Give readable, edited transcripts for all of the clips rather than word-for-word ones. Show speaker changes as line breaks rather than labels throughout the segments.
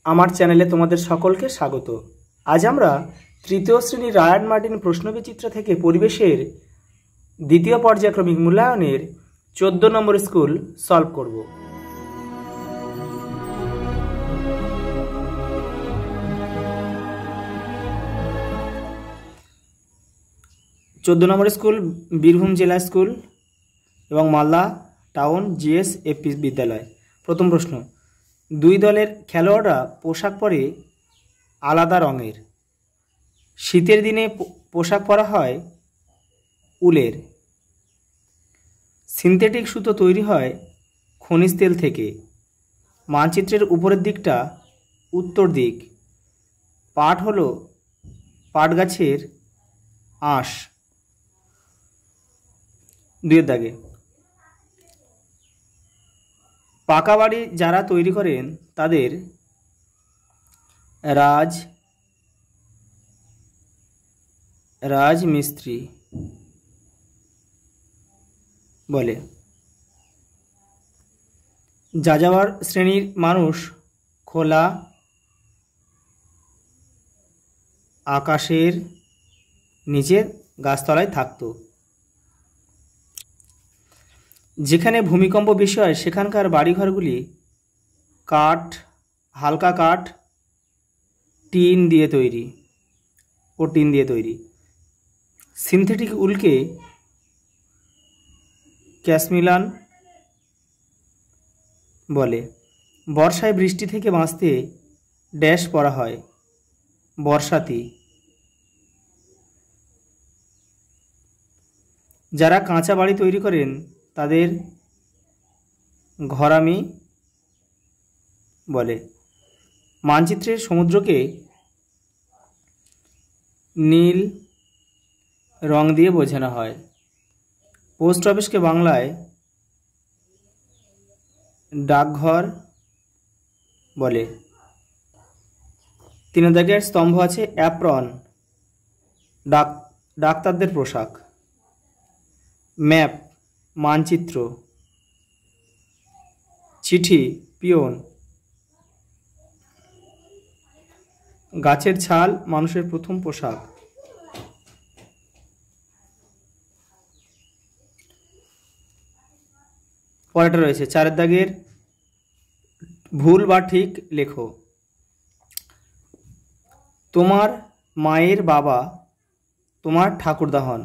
আমার চ্যানেলে তোমাদের সকলকে স্বাগত। আজ আমরা তৃতীয় শ্রেণীর রায়ান মার্টিন প্রশ্নবিচিত্র থেকে পরিবেশের দ্বিতীয় পর্যায়ক্রমিক মূল্যায়নের 14 নম্বর স্কুল সলভ করব। চোদ্দো নম্বর স্কুল বীরভূম জেলা স্কুল এবং মালদা টাউন জিএস এপি বিদ্যালয়। প্রথম প্রশ্ন, দুই দলের খেলোয়াড়রা পোশাক পরে আলাদা রঙের। শীতের দিনে পোশাক পরা হয় উলের। সিনথেটিক সুতো তৈরি হয় খনিজ তেল থেকে। মানচিত্রের উপরের দিকটা উত্তর দিক। পাট হলো পাট গাছের আঁশ। দুইয়ের দাগে, পাকা বাড়ি যারা তৈরি করেন তাদের রাজমিস্ত্রি বলে। যাযাবর শ্রেণীর মানুষ খোলা আকাশের নিচে গাছতলায় থাকত। যেখানে ভূমিকম্প বেশি হয় সেখানকার বাড়িঘরগুলি কাঠ, হালকা কাঠ, টিন দিয়ে তৈরি। সিনথেটিক উলকে ক্যাশমিলান বলে। বর্ষায় বৃষ্টি থেকে বাঁচতে ড্যাশ পরা হয় বর্ষাতি। যারা কাঁচা বাড়ি তৈরি করেন তাদের ঘরামি বলে। মানচিত্রের সমুদ্রকে নীল রং দিয়ে বোঝানো হয়। পোস্ট অফিসকে বাংলায় ডাকঘর বলে। 3 দাগের স্তম্ভ আছে অ্যাপ্রন, ডাক্তারদের পোশাক। ম্যাপ মানচিত্র। চিঠি পিয়ন। গাছের ছাল মানুষের প্রথম পোশাক। পরেরটা রয়েছে 4 দাগের ভুল বা ঠিক লেখো। তোমার মায়ের বাবা তোমার ঠাকুরদা হন।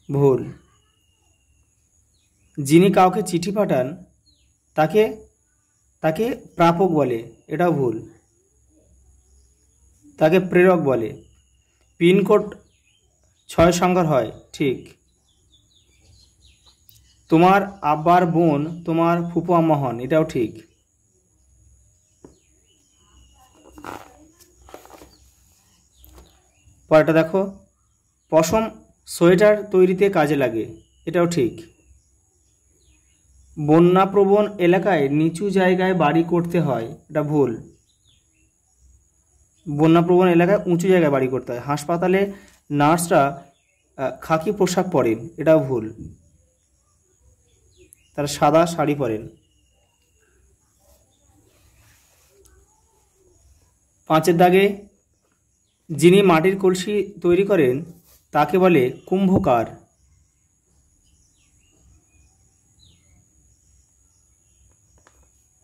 ভুল। যিনি কাউকে চিঠি পাঠান তাকে প্রাপক বলে। এটাও ভুল। তাকে প্রেরক বলে। পিনকোড 6 সংখ্যার হয়। ঠিক। তোমার আব্বার বোন তোমার ফুপু আম্মা হন। এটাও ঠিক। পরেরটা দেখো, পশম সোয়েটার তৈরিতে কাজে লাগে। এটাও ঠিক। বন্যাপ্রবণ এলাকায় নিচু জায়গায় বাড়ি করতে হয়। এটা ভুল। বন্যাপ্রবণ এলাকায় উঁচু জায়গায় বাড়ি করতে হয়। হাসপাতালে নার্সরা খাকি পোশাক পরেন। এটাও ভুল। তারা সাদা শাড়ি পরেন। 5 দাগে, যিনি মাটির কলসি তৈরি করেন তাকে বলে কুম্ভকার।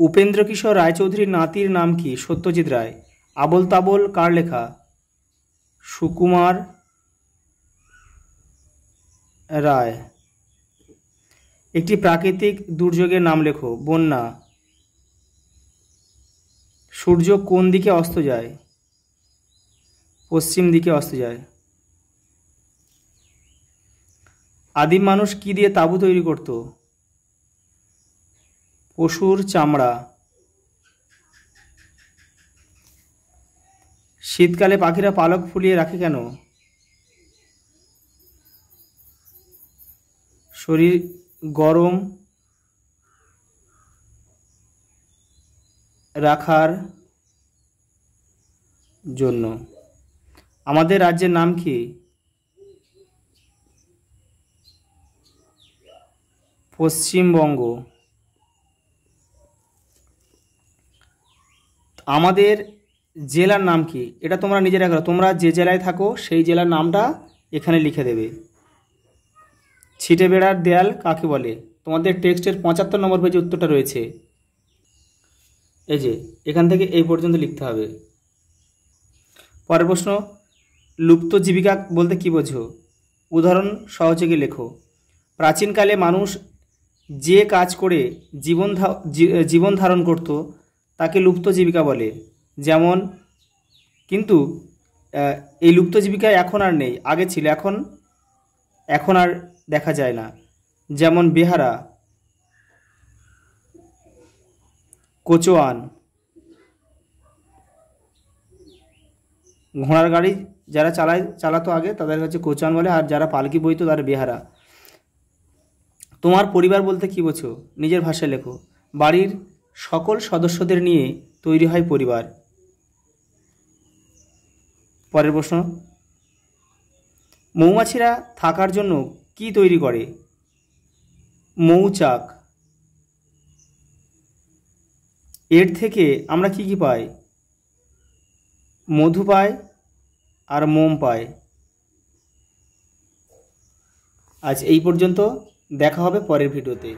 উপেন্দ্র কিশোর রায়চৌধুরীর নাতির নাম কি? সত্যজিৎ রায়। আবোল তাবোল কার লেখা? সুকুমার রায়। একটি প্রাকৃতিক দুর্যোগের নাম লেখো। বন্যা। সূর্য কোন দিকে অস্ত যায়? পশ্চিম দিকে অস্ত যায়। আদিম মানুষ কি দিয়ে তাঁবু তৈরি করত? পশুর চামড়া। শীতকালে পাখিরা পালক ফুলিয়ে রাখে কেন? শরীর গরম রাখার জন্য। আমাদের রাজ্যের নাম কি? পশ্চিমবঙ্গ। আমাদের জেলার নাম কি, এটা তোমরা নিজেরা করো। তোমরা যে জেলায় থাকো সেই জেলার নামটা এখানে লিখে দেবে। ছিটে বেড়ার দেয়াল কাকে বলে? তোমাদের টেক্সটের 75 নম্বর পেজে উত্তরটা রয়েছে। এই যে এখান থেকে এই পর্যন্ত লিখতে হবে। পরের প্রশ্ন, লুপ্ত জীবিকা বলতে কী বোঝো? উদাহরণ সহযোগে লেখো। প্রাচীনকালে মানুষ যে কাজ করে জীবন ধারণ করত তাকে লুপ্ত জীবিকা বলে। যেমন, কিন্তু এই লুপ্ত জীবিকা এখন আর নেই, আগে ছিল, এখন আর দেখা যায় না। যেমন বেহারা, কোচোয়ান, ঘোড়ার গাড়ি যারা চালাতো আগে তাদের হচ্ছে কোচোয়ান বলে, আর যারা পালকি বইতো তারা বেহারা। তোমার পরিবার বলতে কী বোঝো? নিজের ভাষায় লেখো। বাড়ির সকল সদস্যদের নিয়ে তৈরি হয় পরিবার। পরের প্রশ্ন, মৌমাছিরা থাকার জন্য কি তৈরি করে? মৌচাক। এর থেকে আমরা কি কি পাই? মধু পাই আর মোম পাই। আজ এই পর্যন্ত, দেখা হবে পরের ভিডিওতে।